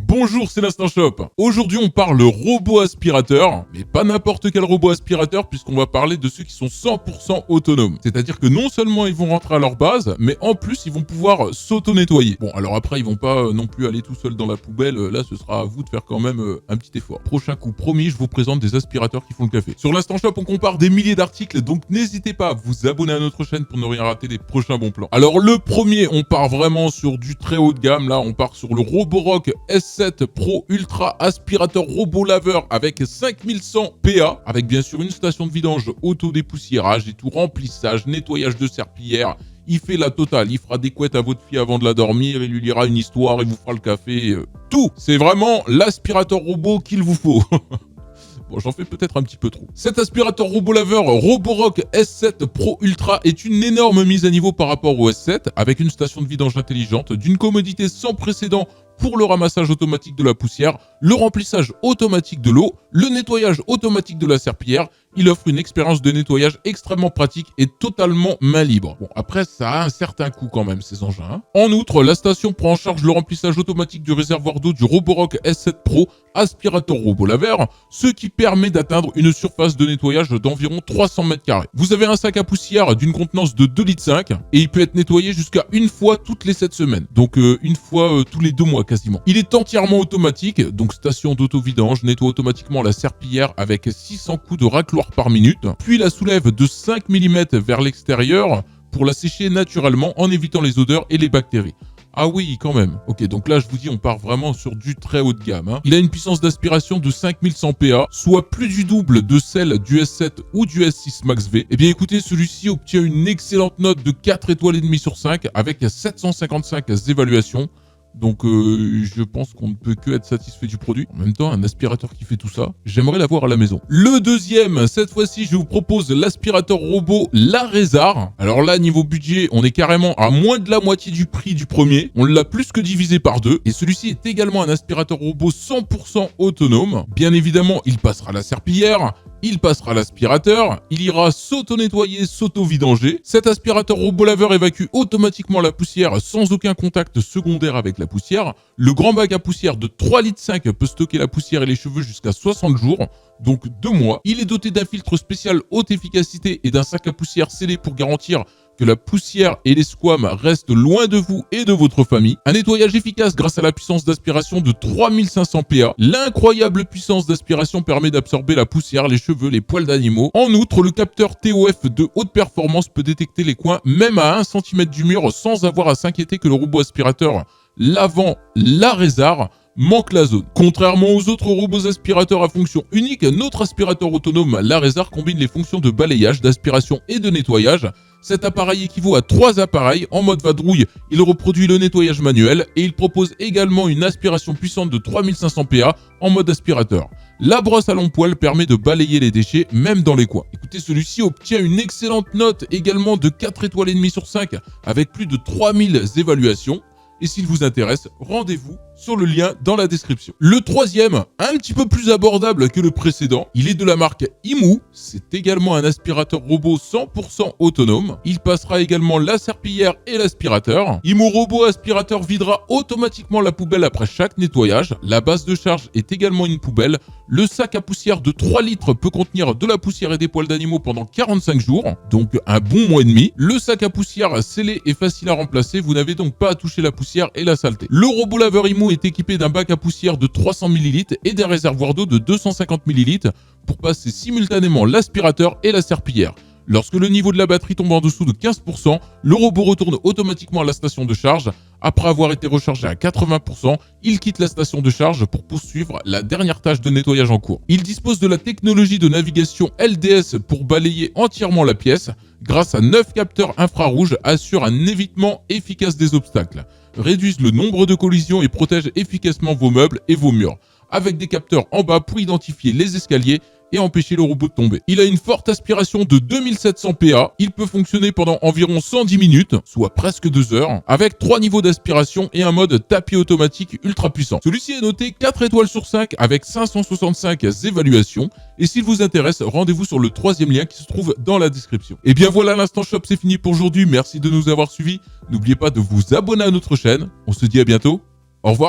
Bonjour, c'est l'Instant Shop. Aujourd'hui, on parle robot aspirateur, mais pas n'importe quel robot aspirateur, puisqu'on va parler de ceux qui sont 100% autonomes. C'est-à-dire que non seulement ils vont rentrer à leur base, mais en plus, ils vont pouvoir s'auto-nettoyer. Bon, alors après, ils vont pas non plus aller tout seuls dans la poubelle. Là, ce sera à vous de faire quand même un petit effort. Prochain coup, promis, je vous présente des aspirateurs qui font le café. Sur l'Instant Shop, on compare des milliers d'articles, donc n'hésitez pas à vous abonner à notre chaîne pour ne rien rater des prochains bons plans. Alors, le premier, on part vraiment sur du très haut de gamme. Là, on part sur le Roborock S7 Pro Ultra aspirateur robot laveur avec 5100 PA, avec bien sûr une station de vidange auto-dépoussiérage et tout, remplissage, nettoyage de serpillière. Il fait la totale, il fera des couettes à votre fille avant de la dormir, il lui lira une histoire, il vous fera le café, tout. C'est vraiment l'aspirateur robot qu'il vous faut. Bon, j'en fais peut-être un petit peu trop. Cet aspirateur robot laveur Roborock S7 Pro Ultra est une énorme mise à niveau par rapport au S7, avec une station de vidange intelligente, d'une commodité sans précédent pour le ramassage automatique de la poussière, le remplissage automatique de l'eau, le nettoyage automatique de la serpillière. Il offre une expérience de nettoyage extrêmement pratique et totalement main libre. Bon, après, ça a un certain coût quand même, ces engins. Hein. En outre, la station prend en charge le remplissage automatique du réservoir d'eau du Roborock S7 Pro aspirateur robot laveur, ce qui permet d'atteindre une surface de nettoyage d'environ 300 m². Vous avez un sac à poussière d'une contenance de 2,5 litres et il peut être nettoyé jusqu'à une fois toutes les 7 semaines. Donc une fois tous les 2 mois quasiment. Il est entièrement automatique, donc station d'auto-vidange, nettoie automatiquement la serpillière avec 600 coups de racloir par minute, puis la soulève de 5 mm vers l'extérieur pour la sécher naturellement en évitant les odeurs et les bactéries. Ah oui, quand même. Ok, donc là, je vous dis, on part vraiment sur du très haut de gamme. Hein. Il a une puissance d'aspiration de 5100 PA, soit plus du double de celle du S7 ou du S6 Max V. Eh bien, écoutez, celui-ci obtient une excellente note de 4 étoiles et demie sur 5 avec 755 évaluations. Donc je pense qu'on ne peut que être satisfait du produit. En même temps, un aspirateur qui fait tout ça, j'aimerais l'avoir à la maison. Le deuxième, cette fois-ci, je vous propose l'aspirateur robot Larézar. Alors là, niveau budget, on est carrément à moins de la moitié du prix du premier. On l'a plus que divisé par deux. Et celui-ci est également un aspirateur robot 100% autonome. Bien évidemment, il passera la serpillière. Il passera l'aspirateur, il ira s'auto-nettoyer, s'auto-vidanger. Cet aspirateur robot laveur évacue automatiquement la poussière sans aucun contact secondaire avec la poussière. Le grand bac à poussière de 3,5 litres peut stocker la poussière et les cheveux jusqu'à 60 jours, donc 2 mois. Il est doté d'un filtre spécial haute efficacité et d'un sac à poussière scellé pour garantir que la poussière et les squames restent loin de vous et de votre famille. Un nettoyage efficace grâce à la puissance d'aspiration de 3500 PA. L'incroyable puissance d'aspiration permet d'absorber la poussière, les cheveux, les poils d'animaux. En outre, le capteur TOF de haute performance peut détecter les coins même à 1 cm du mur sans avoir à s'inquiéter que le robot aspirateur lavant Larézar manque la zone. Contrairement aux autres robots aspirateurs à fonction unique, notre aspirateur autonome Larézar combine les fonctions de balayage, d'aspiration et de nettoyage. Cet appareil équivaut à 3 appareils. En mode vadrouille, il reproduit le nettoyage manuel et il propose également une aspiration puissante de 3500 PA en mode aspirateur. La brosse à long poil permet de balayer les déchets même dans les coins. Écoutez, celui-ci obtient une excellente note également de 4 étoiles et demie sur 5 avec plus de 3000 évaluations. Et s'il vous intéresse, rendez-vous sur le lien dans la description. Le troisième, un petit peu plus abordable que le précédent, il est de la marque Imu. C'est également un aspirateur robot 100% autonome. Il passera également la serpillière et l'aspirateur. Imu robot aspirateur videra automatiquement la poubelle après chaque nettoyage. La base de charge est également une poubelle. Le sac à poussière de 3 litres peut contenir de la poussière et des poils d'animaux pendant 45 jours, donc un bon mois et demi. Le sac à poussière scellé est facile à remplacer, vous n'avez donc pas à toucher la poussière et la saleté. Le robot laveur Imu est équipé d'un bac à poussière de 300 ml et d'un réservoir d'eau de 250 ml pour passer simultanément l'aspirateur et la serpillière. Lorsque le niveau de la batterie tombe en dessous de 15%, le robot retourne automatiquement à la station de charge. Après avoir été rechargé à 80%, il quitte la station de charge pour poursuivre la dernière tâche de nettoyage en cours. Il dispose de la technologie de navigation LDS pour balayer entièrement la pièce. Grâce à 9 capteurs infrarouges, assure un évitement efficace des obstacles, réduisent le nombre de collisions et protègent efficacement vos meubles et vos murs, avec des capteurs en bas pour identifier les escaliers et empêcher le robot de tomber. Il a une forte aspiration de 2700 PA, il peut fonctionner pendant environ 110 minutes, soit presque 2 heures, avec 3 niveaux d'aspiration et un mode tapis automatique ultra puissant. Celui-ci est noté 4 étoiles sur 5 avec 565 évaluations, et s'il vous intéresse, rendez-vous sur le troisième lien qui se trouve dans la description. Et bien voilà, l'Instant Shop c'est fini pour aujourd'hui, merci de nous avoir suivis, n'oubliez pas de vous abonner à notre chaîne, on se dit à bientôt, au revoir.